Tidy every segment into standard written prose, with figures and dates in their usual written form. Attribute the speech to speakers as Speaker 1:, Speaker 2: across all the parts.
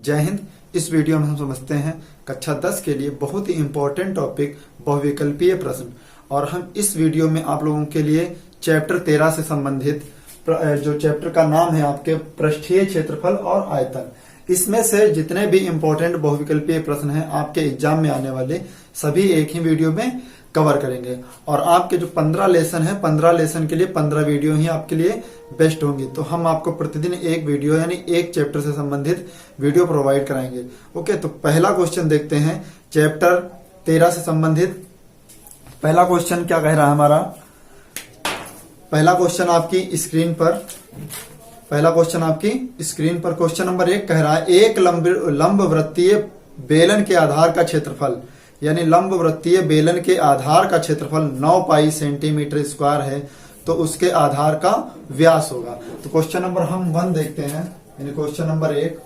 Speaker 1: जय हिंद। इस वीडियो में हम समझते हैं कक्षा 10 के लिए बहुत ही इंपॉर्टेंट टॉपिक बहुविकल्पीय प्रश्न। और हम इस वीडियो में आप लोगों के लिए चैप्टर 13 से संबंधित जो चैप्टर का नाम है आपके पृष्ठीय क्षेत्रफल और आयतन, इसमें से जितने भी इंपॉर्टेंट बहुविकल्पीय प्रश्न हैं आपके एग्जाम में आने वाले सभी एक ही वीडियो में कवर करेंगे। और आपके जो 15 लेसन है 15 लेसन के लिए 15 वीडियो ही आपके लिए बेस्ट होंगी। तो हम आपको प्रतिदिन एक वीडियो यानी एक चैप्टर से संबंधित वीडियो प्रोवाइड कराएंगे। ओके, तो पहला क्वेश्चन देखते हैं चैप्टर 13 से संबंधित। पहला क्वेश्चन क्या कह रहा है हमारा? पहला क्वेश्चन आपकी स्क्रीन पर क्वेश्चन नंबर 1 कह रहा है एक लंब वृत्तीय बेलन के आधार का क्षेत्रफल, यानी लंब वृत्तीय बेलन के आधार का क्षेत्रफल 9 पाई सेंटीमीटर स्क्वायर है, तो उसके आधार का व्यास होगा। तो क्वेश्चन नंबर हम 1 देखते हैं, यानी क्वेश्चन नंबर 1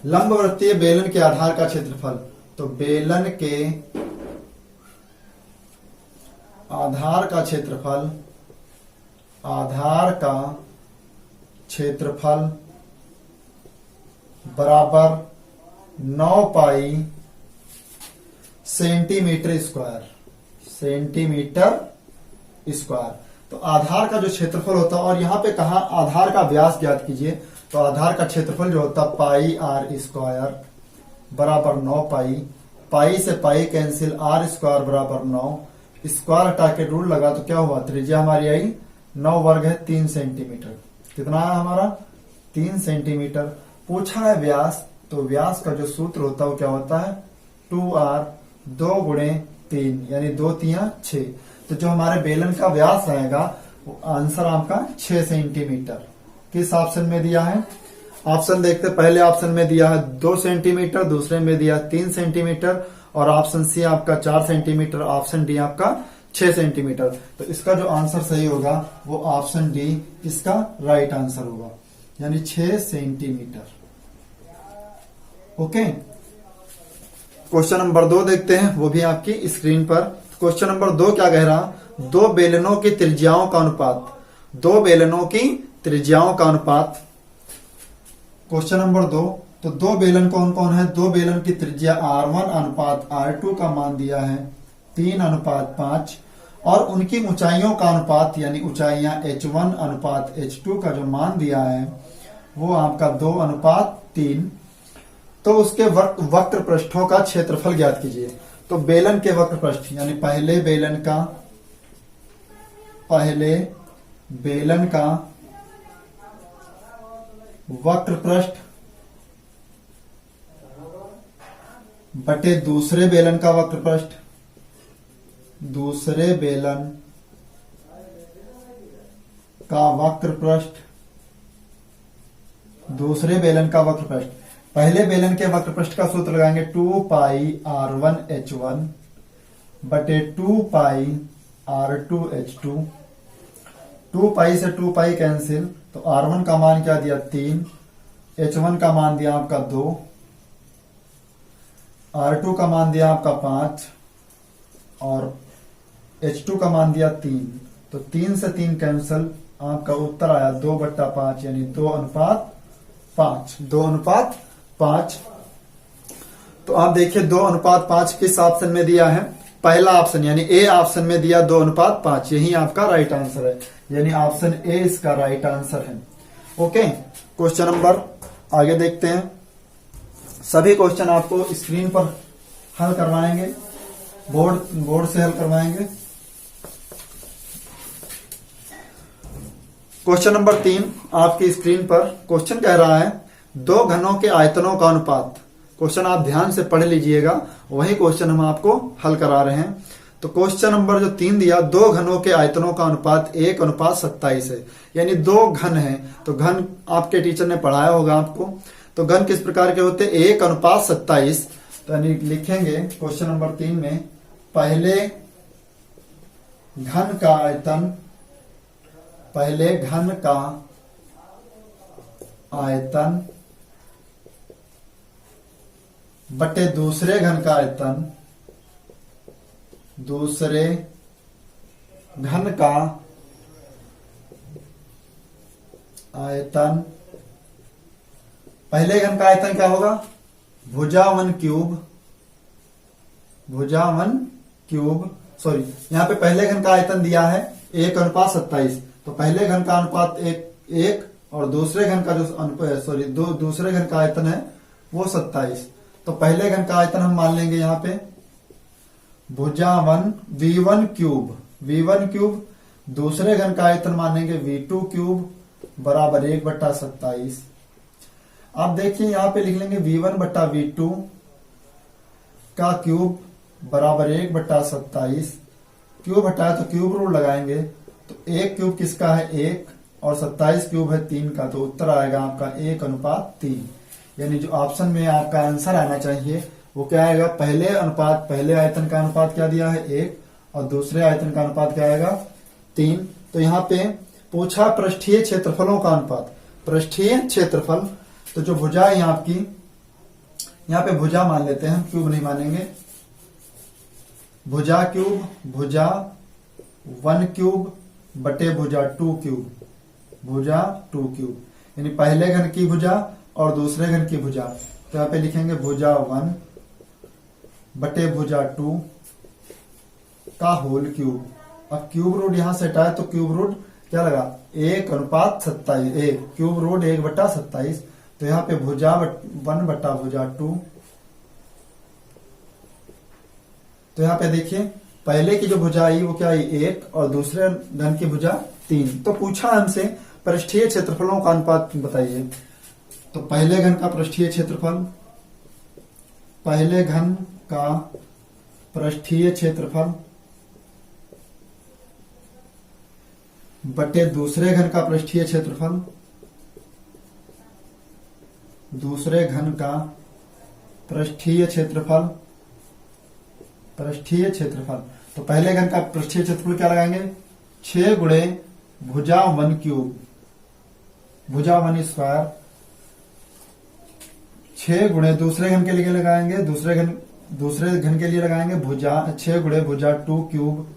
Speaker 1: लंब वृत्तीय बेलन के आधार का क्षेत्रफल। तो बेलन के आधार का क्षेत्रफल बराबर 9 पाई सेंटीमीटर स्क्वायर। तो आधार का जो क्षेत्रफल होता है, और यहां पे कहा आधार का व्यास ज्ञात कीजिए, तो आधार का क्षेत्रफल जो होता है पाई आर स्क्वायर बराबर 9 पाई से पाई कैंसिल, आर स्क्वायर बराबर 9, स्क्वायर हटा के रूल लगा तो क्या हुआ, त्रिज्या हमारी आई 9 वर्ग है 3 सेंटीमीटर। कितना है हमारा 3 सेंटीमीटर। पूछा है व्यास, तो व्यास का जो सूत्र होता है वो क्या होता है 2r 2 गुणे 3, यानी 2 3 6। तो जो हमारे बेलन का व्यास आएगा वो आंसर आपका 6 सेंटीमीटर। किस ऑप्शन में दिया है? ऑप्शन देखते, पहले ऑप्शन में दिया है 2 सेंटीमीटर, दूसरे में दिया 3 सेंटीमीटर, और ऑप्शन सी आपका 4 सेंटीमीटर, ऑप्शन डी आपका 6 सेंटीमीटर। तो इसका जो आंसर सही होगा वो ऑप्शन डी इसका राइट आंसर होगा, यानी 6 सेंटीमीटर। ओके, क्वेश्चन नंबर 2 देखते हैं, वो भी आपकी स्क्रीन पर। क्वेश्चन नंबर 2 क्या कह रहा? दो बेलनों की त्रिज्याओं का अनुपात। क्वेश्चन नंबर 2, तो दो बेलन कौन कौन है? दो बेलन की त्रिज्या R1 अनुपात R2 का मान दिया है 3 अनुपात 5, और उनकी ऊंचाइयों का अनुपात, यानी ऊंचाइयां H1 अनुपात H2 का जो मान दिया है वो आपका 2 अनुपात 3। तो उसके वक्र पृष्ठों का क्षेत्रफल ज्ञात कीजिए। तो बेलन के वक्र पृष्ठ, यानी पहले बेलन का वक्र पृष्ठ बटे दूसरे बेलन का वक्र पृष्ठ, दूसरे बेलन का वक्र पृष्ठ। पहले बेलन के वक्र पृष्ठ का सूत्र लगाएंगे 2 पाई R1 H1 बटे 2 पाई R2 H2। 2 पाई से 2 पाई कैंसिल, तो R1 का मान क्या दिया 3, H1 का मान दिया आपका 2, R2 का मान दिया आपका 5, और H2 का मान दिया 3। तो 3 से 3 कैंसिल, आपका उत्तर आया 2/5, यानी 2 अनुपात 5। तो आप देखिए 2 अनुपात 5 किस ऑप्शन में दिया है? पहला ऑप्शन, यानी ए ऑप्शन में दिया 2 अनुपात 5, यही आपका राइट आंसर है, यानी ऑप्शन ए इसका राइट आंसर है। ओके, क्वेश्चन नंबर आगे देखते हैं। सभी क्वेश्चन आपको स्क्रीन पर हल करवाएंगे, बोर्ड से हल करवाएंगे। क्वेश्चन नंबर 3 आपकी स्क्रीन पर क्वेश्चन कह रहा है दो घनों के आयतनों का अनुपात। क्वेश्चन आप ध्यान से पढ़ लीजिएगा, वही क्वेश्चन हम आपको हल करा रहे हैं। तो क्वेश्चन नंबर जो 3 दिया, दो घनों के आयतनों का अनुपात 1 अनुपात 27 है, यानी 2 घन है। तो घन आपके टीचर ने पढ़ाया होगा आपको। तो घन किस प्रकार के होते? 1 अनुपात 27। तो यानी लिखेंगे क्वेश्चन नंबर 3 में पहले घन का आयतन बटे दूसरे घन का आयतन, दूसरे घन का आयतन, पहले घन का आयतन क्या होगा भुजा वन क्यूब सॉरी, यहाँ पे पहले घन का आयतन दिया है 1:27। तो पहले घन का अनुपात एक और दूसरे घन का जो सॉरी दूसरे घन का आयतन है वो 27। तो पहले घन का आयतन हम मान लेंगे यहाँ पे भुजा वन V1 क्यूब, दूसरे घन का आयतन मानेंगे V2 क्यूब बराबर 1/27। आप देखिए यहाँ पे लिख लेंगे V1/V2 का क्यूब बराबर 1/27। क्यूब हटाए तो क्यूब रूट लगाएंगे, तो 1 क्यूब किसका है 1 और 27 क्यूब है 3 का, तो उत्तर आएगा आपका 1:3। यानी जो ऑप्शन में आपका आंसर आना चाहिए वो क्या आएगा, पहले आयतन का अनुपात क्या दिया है 1 और दूसरे आयतन का अनुपात क्या आएगा 3। तो यहाँ पे पूछा पृष्ठीय क्षेत्रफलों का अनुपात, पृष्ठीय क्षेत्रफल, तो जो भुजा है यहाँ आपकी, यहाँ पे भुजा मान लेते हैं, क्यूब नहीं मानेंगे। भुजा क्यूब, भुजा 1 क्यूब बटे भुजा 2 क्यूब, भुजा 2 क्यूब, यानी पहले घन की भुजा और दूसरे घन की भुजा। तो यहाँ पे लिखेंगे भुजा 1 बटे भुजा 2 का होल क्यूब। अब क्यूब रूट यहां से हटाए तो क्यूब रूट क्या लगा 1:27, क्यूब रूट 1/27। तो यहाँ पे भुजा 1 बटा भुजा 2। तो यहाँ पे देखिए पहले की जो भुजा आई वो क्या आई 1 और दूसरे घन की भुजा 3। तो पूछा हमसे पृष्ठीय क्षेत्रफलों का अनुपात बताइए। तो पहले घन का पृष्ठीय क्षेत्रफल, पहले घन का पृष्ठीय क्षेत्रफल बटे दूसरे घन का पृष्ठीय क्षेत्रफल, दूसरे घन का पृष्ठीय क्षेत्रफल, पृष्ठीय क्षेत्रफल। तो पहले घन का पृष्ठीय क्षेत्रफल क्या लगाएंगे 6 गुणे भुजा 1 क्यूब, भुजा 1 स्क्वायर, 6 गुणे दूसरे घन के लिए लगाएंगे, दूसरे घन के लिए लगाएंगे भुजा 6 गुणे भुजा 2 क्यूब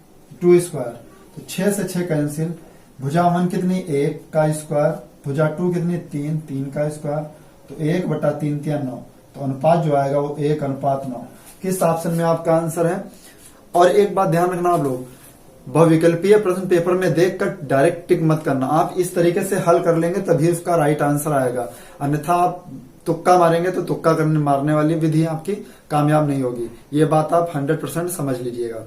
Speaker 1: 2 स्क्वायर। तो 6 से 6 कैंसिल, भुजा 1 कितनी 1 का स्क्वायर, भुजा 2 कितनी 3 का स्क्वायर, तो 1/3 9। तो अनुपात जो आएगा वो 1:9। किस ऑप्शन में आपका आंसर है। और एक बात ध्यान रखना आप लोग, बहुविकल्पीय प्रश्न पेपर में देखकर डायरेक्ट टिक मत करना, आप इस तरीके से हल कर लेंगे तभी उसका राइट आंसर आएगा, अन्यथा आप तुक्का मारेंगे तो तुक्का मारने वाली विधि आपकी कामयाब नहीं होगी। ये बात आप 100% समझ लीजिएगा,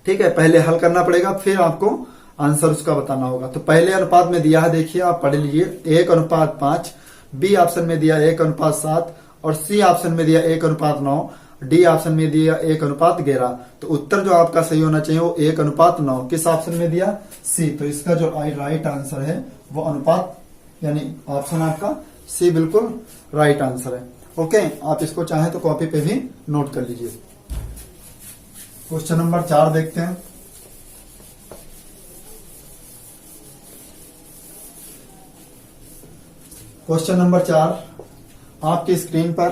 Speaker 1: ठीक है। पहले हल करना पड़ेगा फिर आपको आंसर उसका बताना होगा। तो पहले अनुपात में दिया है, देखिए आप पढ़ लीजिए 1:5, बी ऑप्शन में दिया 1:7 और सी ऑप्शन में दिया 1:9, डी ऑप्शन में दिया 1:11। तो उत्तर जो आपका सही होना चाहिए वो 1:9 किस ऑप्शन में दिया सी। तो इसका जो राइट आंसर है वो अनुपात, यानी ऑप्शन आपका सी बिल्कुल राइट आंसर है। ओके, आप इसको चाहें तो कॉपी पे भी नोट कर लीजिए। क्वेश्चन नंबर 4 देखते हैं। क्वेश्चन नंबर 4 आपकी स्क्रीन पर।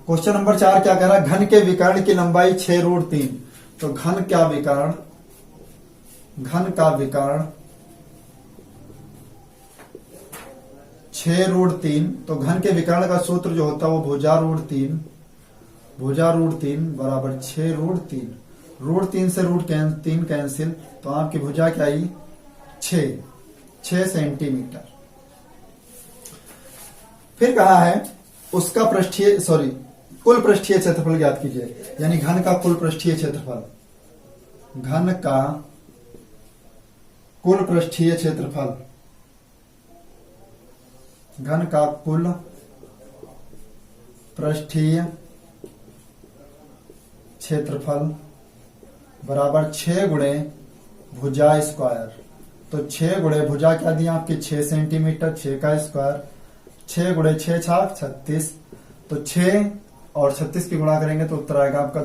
Speaker 1: क्वेश्चन नंबर 4 क्या कह रहा है, घन के विकर्ण की लंबाई 6√3। तो घन का विकर्ण 6√3। तो घन के विकर्ण का सूत्र जो होता है वो भुजा√3 बराबर 6√3। √3 से √3 कैंसिल, तो आपकी भुजा क्या आई 6 सेंटीमीटर। फिर कहा है उसका कुल पृष्ठीय क्षेत्रफल ज्ञात कीजिए, यानी घन का कुल पृष्ठीय क्षेत्रफल, घन का कुल पृष्ठीय क्षेत्रफल, घन का कुल पृष्ठीय क्षेत्रफल बराबर 6 गुणे भुजा स्क्वायर। तो 6 गुणे भुजा क्या दिया आपकी 6 सेंटीमीटर, 6 का स्क्वायर, 6 गुणे 6 छाक 36। तो 6 और 36 की गुणा करेंगे तो उत्तर आएगा आपका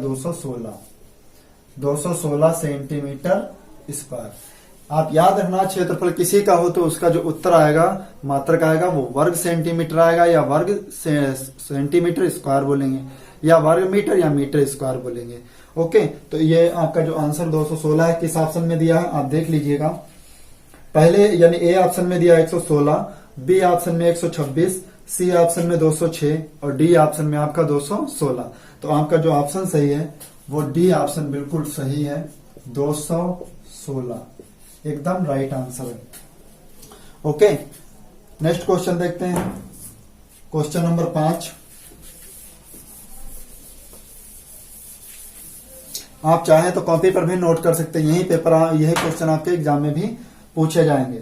Speaker 1: 216 सेंटीमीटर स्क्वायर। आप याद रखना क्षेत्रफल किसी का हो तो उसका जो उत्तर आएगा मात्रक आएगा वो वर्ग सेंटीमीटर आएगा, या वर्ग सेंटीमीटर स्क्वायर बोलेंगे, या वर्ग मीटर या मीटर स्क्वायर बोलेंगे। ओके, तो ये आपका जो आंसर 216 है किस ऑप्शन में दिया है आप देख लीजिएगा। पहले यानी ए ऑप्शन में दिया 116, बी ऑप्शन में 126, सी ऑप्शन में 206 और डी ऑप्शन में आपका 216। तो आपका जो ऑप्शन सही है वो डी ऑप्शन बिल्कुल सही है, 216 एकदम राइट आंसर है। ओके, नेक्स्ट क्वेश्चन देखते हैं। Question number 5। आप चाहें तो कॉपी पर भी नोट कर सकते हैं, यही क्वेश्चन आपके एग्जाम में भी पूछे जाएंगे।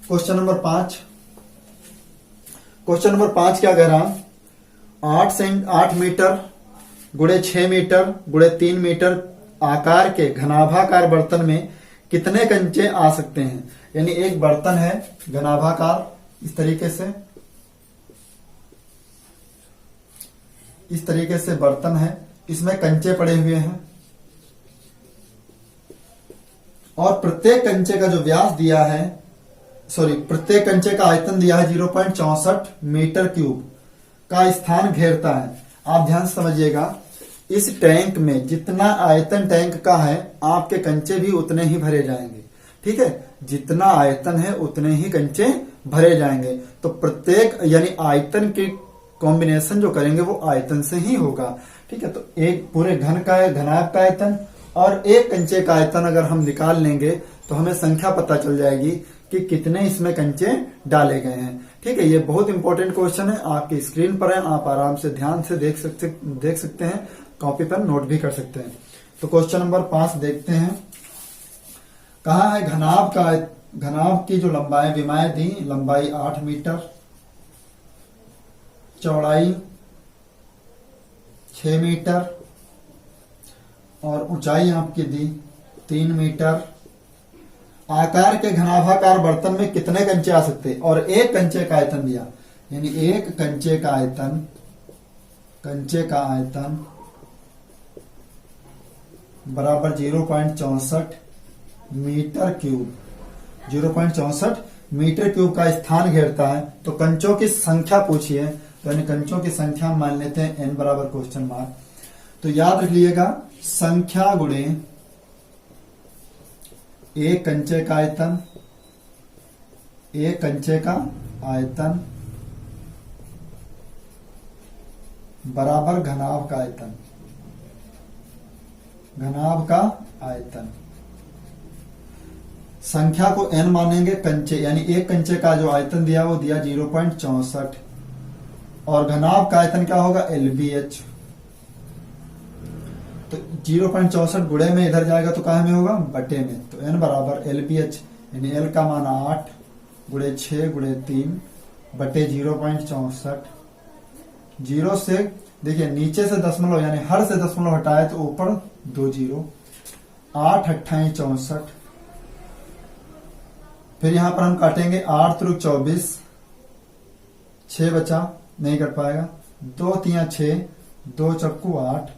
Speaker 1: Question number 5। क्वेश्चन नंबर 5 क्या कह रहा, 8 मीटर गुणे 6 मीटर गुणे 3 मीटर आकार के घनाभाकार बर्तन में कितने कंचे आ सकते हैं। यानी एक बर्तन है घनाभाकार, इस तरीके से बर्तन है, इसमें कंचे पड़े हुए हैं और प्रत्येक कंचे का जो व्यास दिया है, प्रत्येक कंचे का आयतन दिया है 0.64 मीटर क्यूब का स्थान घेरता है। आप ध्यान से समझिएगा, इस टैंक में जितना आयतन टैंक का है आपके कंचे भी उतने ही भरे जाएंगे। ठीक है, जितना आयतन है उतने ही कंचे भरे जाएंगे। तो प्रत्येक यानी आयतन की कॉम्बिनेशन जो करेंगे वो आयतन से ही होगा। ठीक है, तो एक पूरे घनाभ का आयतन और एक कंचे का आयतन अगर हम निकाल लेंगे तो हमें संख्या पता चल जाएगी कि कितने इसमें कंचे डाले गए हैं। ठीक है, ये बहुत इंपॉर्टेंट क्वेश्चन है, आपकी स्क्रीन पर है, आप आराम से ध्यान से देख सकते हैं, कॉपी पर नोट भी कर सकते हैं। तो क्वेश्चन नंबर 5 देखते हैं। कहा है घनाभ की जो लंबाई विमाएं दी, लंबाई 8 मीटर, चौड़ाई 6 मीटर और ऊंचाई आपकी दी 3 मीटर। आकार के घनाभाकार बर्तन में कितने कंचे आ सकते हैं और एक कंचे का आयतन दिया, यानी एक कंचे का आयतन बराबर 0.64 मीटर क्यूब, 0.64 मीटर क्यूब का स्थान घेरता है। तो कंचों की संख्या पूछिए, तो यानी कंचों की संख्या मान लेते हैं n बराबर क्वेश्चन मार्क। तो याद रखिएगा, संख्या गुणे एक कंचे का आयतन बराबर घनाभ का आयतन। संख्या को n मानेंगे, कंचे यानी एक कंचे का जो आयतन दिया वो दिया 0.64 और घनाभ का आयतन क्या होगा LBH। तो 0.64 गुणे में इधर जाएगा तो कहाँ में होगा, बटे में। तो n बराबर LBH यानी L का मान 8 गुणे 6 गुणे 3 बटे 0.64। 0 से देखिए नीचे से दशमलव यानी हर से दशमलव हटाए तो ऊपर 2 0, 8 28 64। फिर यहां पर हम काटेंगे 8 त्रिक 24, 6 बचा नहीं कट पाएगा, 2 3 6, 2 चक्कू 8,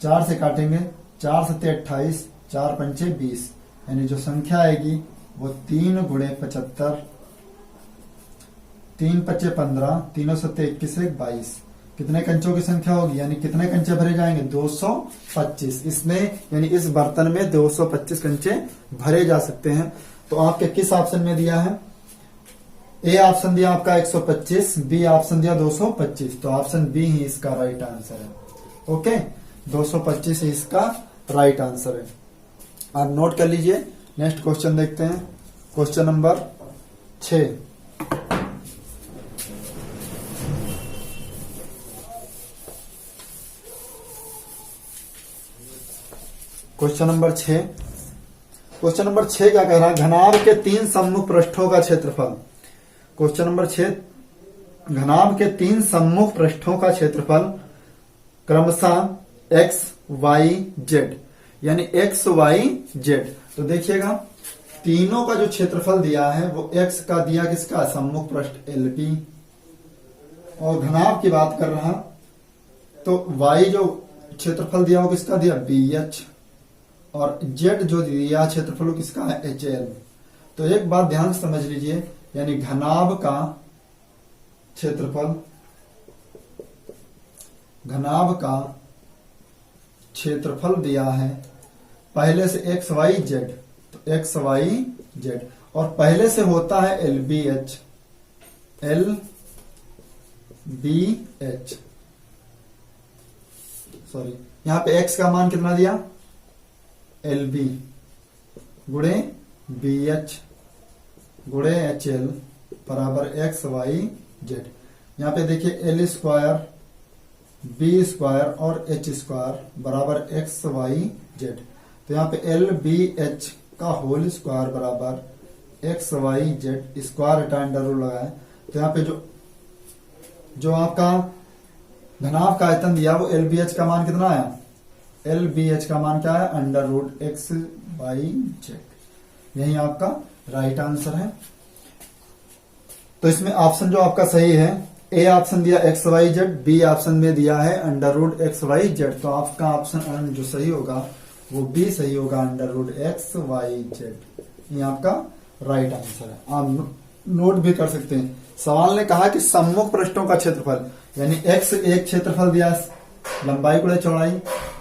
Speaker 1: 4 से काटेंगे 4 7 28, 4 पंचे 20, यानी जो संख्या आएगी वो 3 गुणे 75, 3 पच्चे 15, 3 7 21 22। कितने कंचों की संख्या होगी, यानी कितने कंचे भरे जाएंगे 225। इसमें यानी इस बर्तन में 225 कंचे भरे जा सकते हैं। तो आपके किस ऑप्शन में दिया है, ए ऑप्शन दिया आपका 125, बी ऑप्शन दिया 225। तो ऑप्शन बी ही इसका राइट आंसर है। ओके, 225 ही इसका राइट आंसर है, आप नोट कर लीजिए। नेक्स्ट क्वेश्चन देखते हैं, क्वेश्चन नंबर 6। क्वेश्चन नंबर 6 क्या कह रहा है, घनाभ के 3 सम्मुख पृष्ठों का क्षेत्रफल। क्वेश्चन नंबर 6, घनाभ के 3 सम्मुख पृष्ठों का क्षेत्रफल क्रमशः x y z, यानी x y z। तो देखिएगा तीनों का जो क्षेत्रफल दिया है वो x का दिया किसका, सम्मुख पृष्ठ LP, और घनाभ की बात कर रहा तो y जो क्षेत्रफल दिया वो किसका दिया BH, और z जो दिया क्षेत्रफल किसका है HL। तो एक बात ध्यान से समझ लीजिए, यानी घनाभ का क्षेत्रफल दिया है पहले से XYZ, तो XYZ, और पहले से होता है LBH, बी एच, सॉरी यहां पे x का मान कितना दिया, एल बी गुणे बी एच गुणे एच एल बराबर एक्स वाई जेड। यहाँ पे देखिए एल स्क्वायर बी स्क्वायर और एच स्क्वायर बराबर एक्स वाई जेड। तो यहाँ पे एल बी एच का होल स्क्वायर बराबर एक्स वाई जेड, स्क्वायर हटा अंडर रूट लगाए। तो यहाँ पे जो आपका घनाभ का आयतन दिया वो एल बी एच का मान कितना आया, एल बी एच का मान क्या है, under root x y z. यही आपका राइट आंसर है। तो इसमें ऑप्शन जो आपका सही है, ए ऑप्शन दिया x y z, B option में दिया है under root x y z. तो आपका ऑप्शन जो सही होगा वो बी सही होगा, under root x y z. ये आपका राइट आंसर है। आप नोट भी कर सकते हैं। सवाल ने कहा कि सम्मुख पृष्ठों का क्षेत्रफल, यानी एक्स एक क्षेत्रफल दिया लंबाई गुणे चौड़ाई,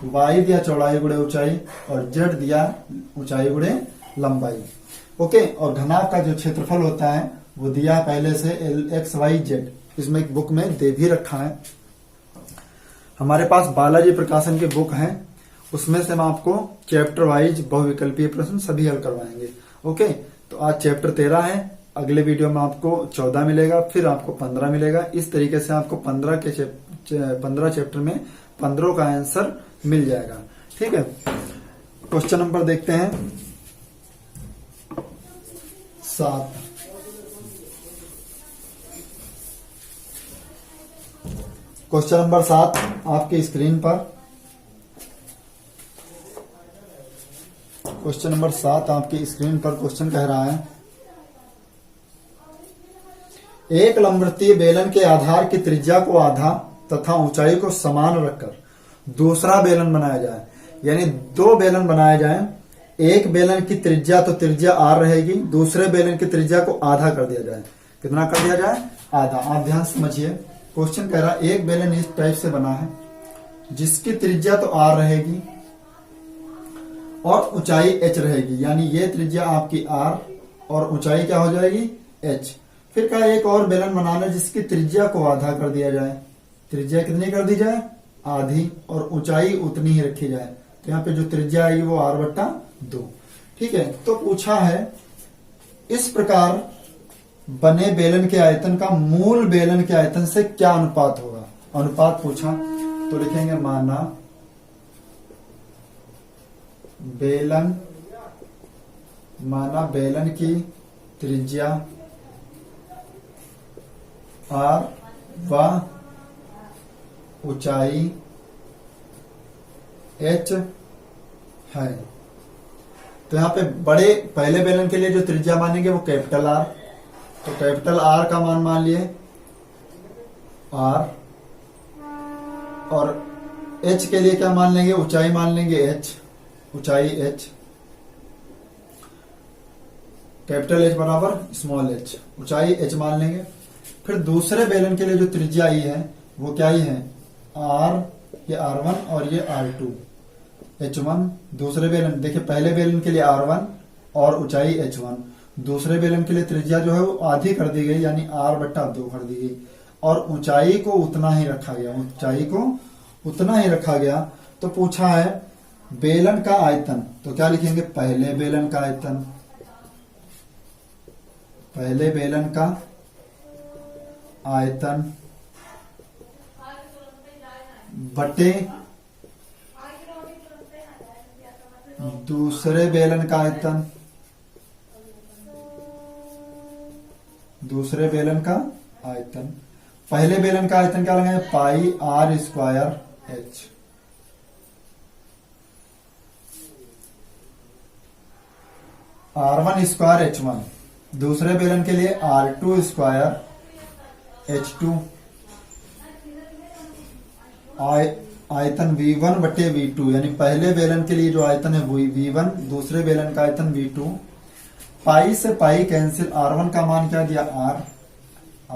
Speaker 1: वाई दिया चौड़ाई गुणे ऊंचाई और जेड दिया ऊंचाई गुणे लंबाई। ओके, और घनाभ का जो क्षेत्रफल होता है वो दिया पहले से एल एक्स वाई जेड। इसमें एक बुक में दे भी रखा है, हमारे पास बालाजी प्रकाशन के बुक हैं, उसमें से हम आपको चैप्टर वाइज बहुविकल्पीय प्रश्न सभी हल करवाएंगे। ओके, तो आज चैप्टर 13 है, अगले वीडियो में आपको 14 मिलेगा, फिर आपको 15 मिलेगा। इस तरीके से आपको 15 चैप्टर में 15 का आंसर मिल जाएगा। ठीक है, क्वेश्चन नंबर देखते हैं 7। क्वेश्चन नंबर 7 आपकी स्क्रीन पर, क्वेश्चन नंबर 7 आपकी स्क्रीन पर क्वेश्चन कह रहा है, एक लंबवृत्तीय बेलन के आधार की त्रिज्या को आधा तथा ऊंचाई को समान रखकर दूसरा बेलन बनाया जाए। यानी दो बेलन बनाए जाए, एक बेलन की त्रिज्या तो त्रिज्या आर रहेगी, दूसरे बेलन की त्रिज्या को आधा कर दिया जाए। कितना कर दिया जाए, आधा। आप ध्यान समझिए, क्वेश्चन कह रहा है एक बेलन इस टाइप से बना है जिसकी त्रिज्या तो आर रहेगी और ऊंचाई एच रहेगी, यानी ये त्रिज्या आपकी आर और ऊंचाई क्या हो जाएगी, एच। फिर कहा एक और बेलन बनाना जिसकी त्रिज्या को आधा कर दिया जाए, त्रिज्या कितनी कर दी जाए, आधी, और ऊंचाई उतनी ही रखी जाए। तो यहाँ पे जो त्रिज्या आएगी वो आर बट्टा 2। ठीक है, तो पूछा है इस प्रकार बने बेलन के आयतन का मूल बेलन के आयतन से क्या अनुपात होगा। अनुपात पूछा तो लिखेंगे माना बेलन की त्रिज्या आर व ऊंचाई एच है। तो यहां पे बड़े पहले बेलन के लिए जो त्रिज्या मानेंगे वो कैपिटल आर, तो कैपिटल आर का मान लिए आर, और एच के लिए क्या मान लेंगे, ऊंचाई मान लेंगे एच, ऊंचाई एच, कैपिटल एच बराबर स्मॉल एच, ऊंचाई एच मान लेंगे। फिर दूसरे बेलन के लिए जो त्रिज्या आई है वो क्या ही है, आर, ये R1 और ये R2, H1। दूसरे बेलन देखिए, पहले बेलन के लिए R1 और ऊंचाई H1, दूसरे बेलन के लिए त्रिज्या जो है वो आधी कर दी गई, यानी R बट्टा 2 कर दी गई, और ऊंचाई को उतना ही रखा गया, ऊंचाई को उतना ही रखा गया। तो पूछा है बेलन का आयतन, तो क्या लिखेंगे, पहले बेलन का आयतन, पहले बेलन का आयतन बटे दूसरे बेलन का आयतन, दूसरे बेलन का आयतन। पहले बेलन का आयतन क्या लगाए, pi R square H, R1 square H1। दूसरे बेलन के लिए R2 स्क्वायर H2, आयतन V1 बटे V2, यानी पहले बेलन के लिए जो आयतन है वो V1, दूसरे बेलन का आयतन V2। पाई से पाई कैंसिल, R1 का मान क्या दिया,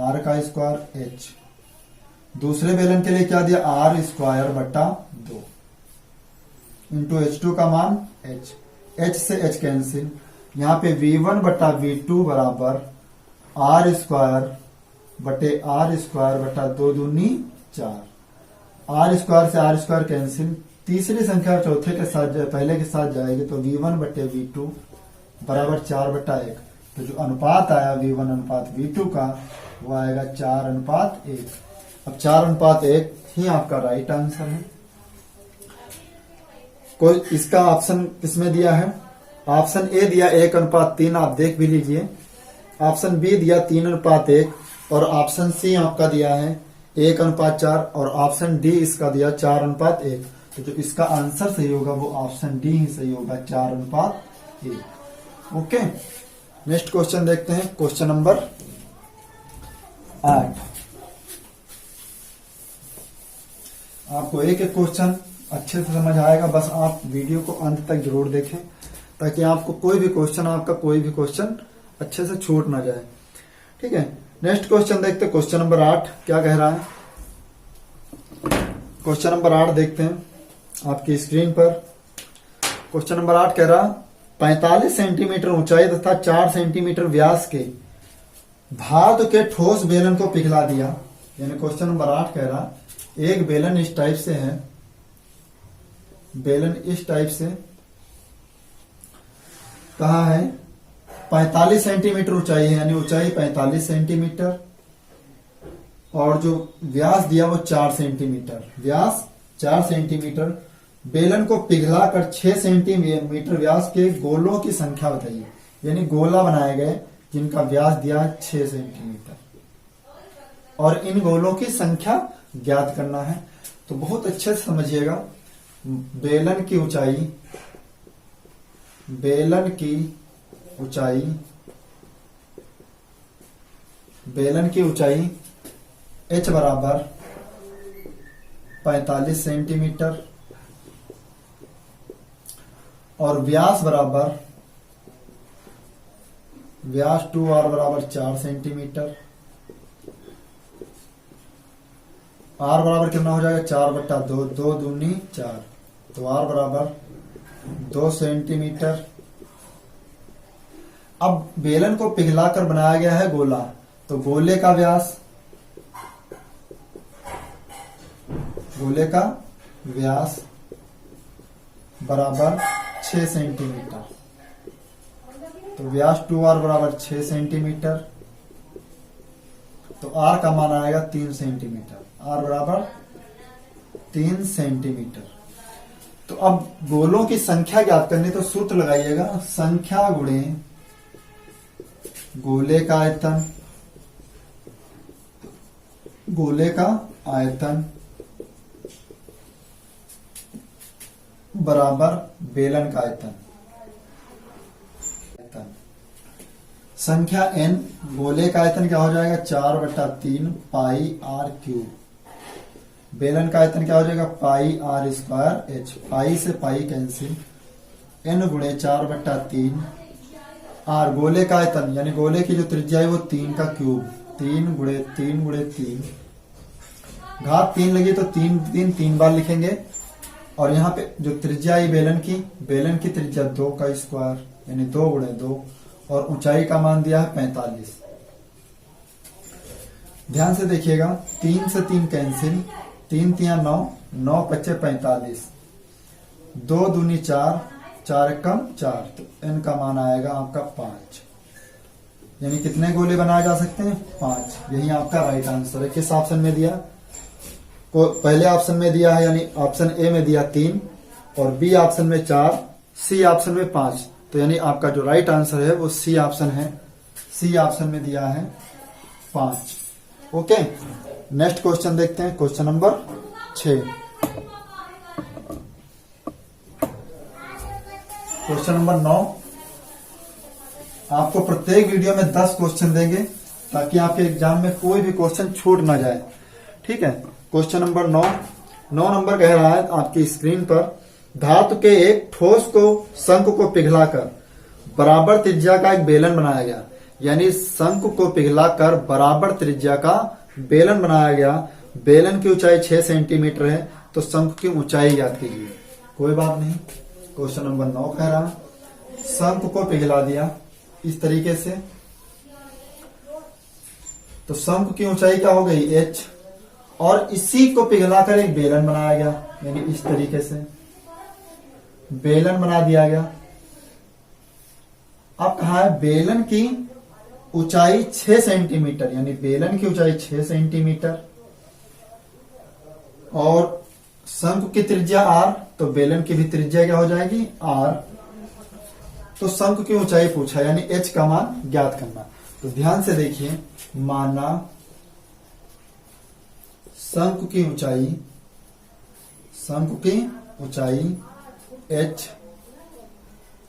Speaker 1: R का स्क्वायर H, दूसरे बेलन के लिए क्या दिया, R स्क्वायर बटा 2 इंटू H2 का मान H, H से H कैंसिल। यहाँ पे V1 बटा V2 बराबर R स्क्वायर बटे आर स्क्वायर बटा 2 दूनी 4। आर स्क्वायर से आर स्क्वायर कैंसिल, तीसरी संख्या चौथे के साथ पहले के साथ जाएगी तो v1 बटे v2 बराबर 4/1। तो जो अनुपात आया v1 अनुपात v2 का वो आएगा 4:1। अब 4:1 ही आपका राइट आंसर है। कोई इसका ऑप्शन किसमें दिया है? ऑप्शन ए दिया 1:3, आप देख भी लीजिए। ऑप्शन बी दिया 3:1 और ऑप्शन सी आपका दिया है 1:4 और ऑप्शन डी इसका दिया 4:1। तो जो इसका आंसर सही होगा वो ऑप्शन डी ही सही होगा, 4:1। ओके, नेक्स्ट क्वेश्चन देखते हैं, क्वेश्चन नंबर 8। आपको एक एक क्वेश्चन अच्छे से समझ आएगा, बस आप वीडियो को अंत तक जरूर देखें ताकि आपको कोई भी क्वेश्चन अच्छे से छूट ना जाए। ठीक है, नेक्स्ट क्वेश्चन देखते हैं, क्वेश्चन नंबर 8 क्या कह रहा है। क्वेश्चन नंबर 8 देखते हैं आपकी स्क्रीन पर। क्वेश्चन नंबर 8 कह रहा 45 सेंटीमीटर ऊंचाई तथा 4 सेंटीमीटर व्यास के धातु के ठोस बेलन को पिघला दिया। यानी क्वेश्चन नंबर 8 कह रहा एक बेलन इस टाइप से है, बेलन इस टाइप से कहा है 45 सेंटीमीटर ऊंचाई है, यानी ऊंचाई 45 सेंटीमीटर और जो व्यास दिया वो 4 सेंटीमीटर, व्यास 4 सेंटीमीटर। बेलन को पिघलाकर 6 सेंटीमीटर व्यास के गोलों की संख्या बताइए। यानी गोला बनाए गए जिनका व्यास दिया 6 सेंटीमीटर और इन गोलों की संख्या ज्ञात करना है। तो बहुत अच्छे से समझिएगा, बेलन की ऊंचाई h बराबर 45 सेंटीमीटर और व्यास 2r बराबर 4 सेंटीमीटर। r बराबर कितना हो जाएगा 4/2, 2 दूनी 4, तो r बराबर 2 सेंटीमीटर। अब बेलन को पिघलाकर बनाया गया है गोला, तो गोले का व्यास बराबर 6 सेंटीमीटर। तो व्यास 2r बराबर 6 सेंटीमीटर, तो r का मान आएगा 3 सेंटीमीटर, r बराबर 3 सेंटीमीटर। तो अब गोलों की संख्या ज्ञात करनी, तो सूत्र लगाइएगा, संख्या गुणे गोले का आयतन बराबर बेलन का आयतन। संख्या n, गोले का आयतन क्या हो जाएगा 4/3 पाई r क्यूब। बेलन का आयतन क्या हो जाएगा पाई r स्क्वायर h। पाई से पाई कैंसिल, n गुणे 4/3 r। गोले का आयतन यानी गोले की जो त्रिज्या है वो 3 का क्यूब, 3 गुणे 3 घात 3 लगी तो 3 बार लिखेंगे। और यहाँ पे जो त्रिज्या है बेलन की त्रिज्या 2 का स्क्वायर यानी 2 गुणे 2 और ऊंचाई का मान दिया है 45। ध्यान से देखिएगा, 3 से 3 कैंसिल, 3 3 9, 9 5 45, 2 दूनी 4, 4 कम 4, तो n का मान आएगा आपका 5। यानी कितने गोले बनाए जा सकते हैं 5। यही आपका राइट आंसर है। किस ऑप्शन में दिया? पहले ऑप्शन में दिया है, यानी ऑप्शन ए में दिया 3 और बी ऑप्शन में 4, सी ऑप्शन में 5। तो यानी आपका जो राइट आंसर है वो सी ऑप्शन है, सी ऑप्शन में दिया है 5। ओके, नेक्स्ट क्वेश्चन देखते हैं, क्वेश्चन नंबर 6। Question number 9। आपको प्रत्येक वीडियो में 10 क्वेश्चन देंगे ताकि आपके एग्जाम में कोई भी क्वेश्चन छूट ना जाए। ठीक है, क्वेश्चन नंबर 9 नंबर कह रहा है आपकी स्क्रीन पर, धातु के एक ठोस को शंकु को पिघलाकर बराबर त्रिज्या का एक बेलन बनाया गया। यानी शंकु को पिघलाकर बराबर त्रिज्या का बेलन बनाया गया। बेलन की ऊंचाई 6 सेंटीमीटर है, तो शंकु की ऊंचाई ज्ञात कीजिए। कोई बात नहीं, क्वेश्चन नंबर 9 कह रहा शंकु को पिघला दिया इस तरीके से, तो शंकु की ऊंचाई क्या हो गई h, और इसी को पिघलाकर एक बेलन बनाया गया, यानी इस तरीके से बेलन बना दिया गया। अब कहा है बेलन की ऊंचाई 6 सेंटीमीटर, यानी बेलन की ऊंचाई 6 सेंटीमीटर और शंकु की त्रिज्या r, तो बेलन की भी त्रिज्या क्या हो जाएगी r। तो शंकु की ऊंचाई पूछा, यानी h का मान ज्ञात करना। तो ध्यान से देखिए, माना शंकु की ऊंचाई h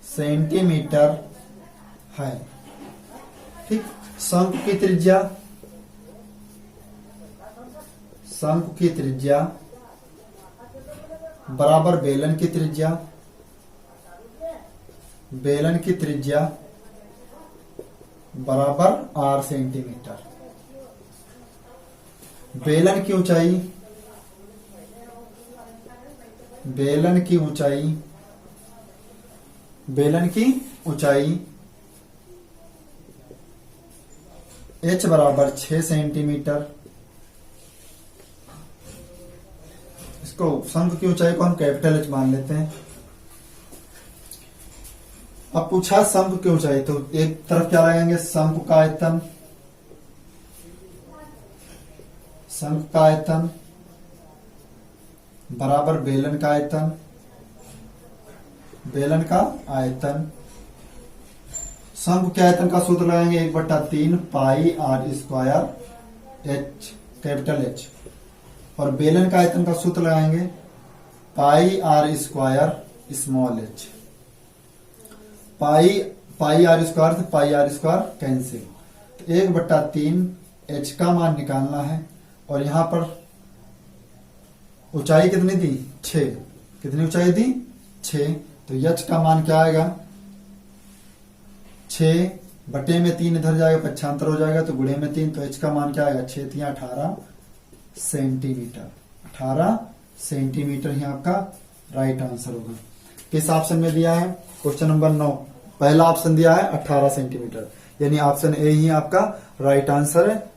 Speaker 1: सेंटीमीटर है, ठीक। शंकु की त्रिज्या बराबर बेलन की त्रिज्या बराबर r सेंटीमीटर। बेलन की ऊंचाई h बराबर 6 सेंटीमीटर। इसको शंकु की ऊंचाई को हम कैपिटल H मान लेते हैं। अब पूछा शंकु की ऊंचाई, तो एक तरफ क्या लगाएंगे, शंकु का आयतन बराबर बेलन का आयतन। शंकु के आयतन का सूत्र लगाएंगे 1/3 पाई r square h capital H, और बेलन का आयतन का सूत्र लगाएंगे पाई r स्क्वायर स्मॉल h। पाई r स्क्वायर से पाई r स्क्वायर कैंसिल, तो 1/3 h का मान निकालना है, और यहां पर ऊंचाई कितनी दी 6, कितनी ऊंचाई दी 6, तो h का मान क्या आएगा 6 बटे में 3 इधर जाएगा, पक्षांतर हो जाएगा, तो गुणे में 3, तो h का मान क्या आएगा 6 3 18 सेंटीमीटर। 18 सेंटीमीटर ही आपका राइट आंसर होगा। किस ऑप्शन में दिया है, क्वेश्चन नंबर 9 पहला ऑप्शन दिया है 18 सेंटीमीटर, यानी ऑप्शन ए ही आपका राइट आंसर है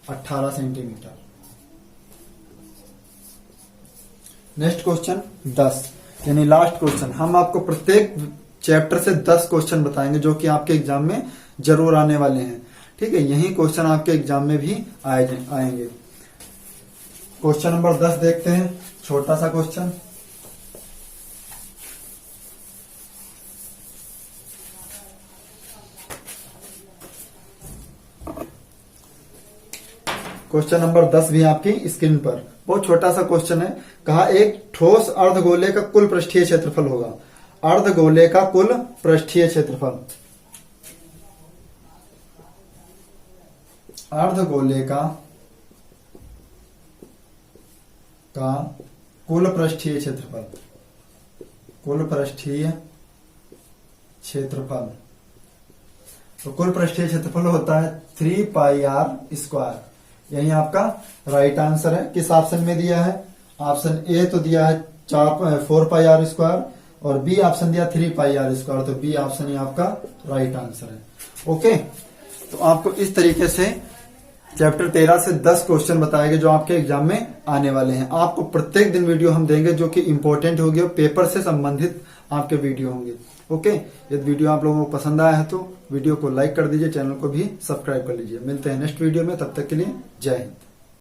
Speaker 1: 18 सेंटीमीटर। नेक्स्ट क्वेश्चन 10, यानी लास्ट क्वेश्चन। हम आपको प्रत्येक चैप्टर से 10 क्वेश्चन बताएंगे जो कि आपके एग्जाम में जरूर आने वाले हैं, ठीक है। यही क्वेश्चन आपके एग्जाम में भी आएंगे। क्वेश्चन नंबर 10 देखते हैं, छोटा सा क्वेश्चन। क्वेश्चन नंबर 10 भी आपकी स्क्रीन पर, बहुत छोटा सा क्वेश्चन है। कहा एक ठोस अर्धगोले का कुल पृष्ठीय क्षेत्रफल होगा। अर्धगोले का कुल पृष्ठीय क्षेत्रफल, अर्धगोले का कुल पृष्ठीय क्षेत्रफल, तो कुल पृष्ठीय क्षेत्रफल होता है 3 पाई r स्क्वायर। यही आपका राइट आंसर है। किस ऑप्शन में दिया है, ऑप्शन ए तो दिया है 4 पाई r स्क्वायर, और बी ऑप्शन दिया 3 पाई r स्क्वायर, तो बी ऑप्शन ही आपका राइट आंसर है। ओके, तो आपको इस तरीके से चैप्टर 13 से 10 क्वेश्चन बताए गए जो आपके एग्जाम में आने वाले हैं। आपको प्रत्येक दिन वीडियो हम देंगे जो कि इंपॉर्टेंट होगी और पेपर से संबंधित आपके वीडियो होंगे। ओके, यदि वीडियो आप लोगों को पसंद आया है तो वीडियो को लाइक कर दीजिए, चैनल को भी सब्सक्राइब कर लीजिए। मिलते हैं नेक्स्ट वीडियो में, तब तक के लिए जय हिंद।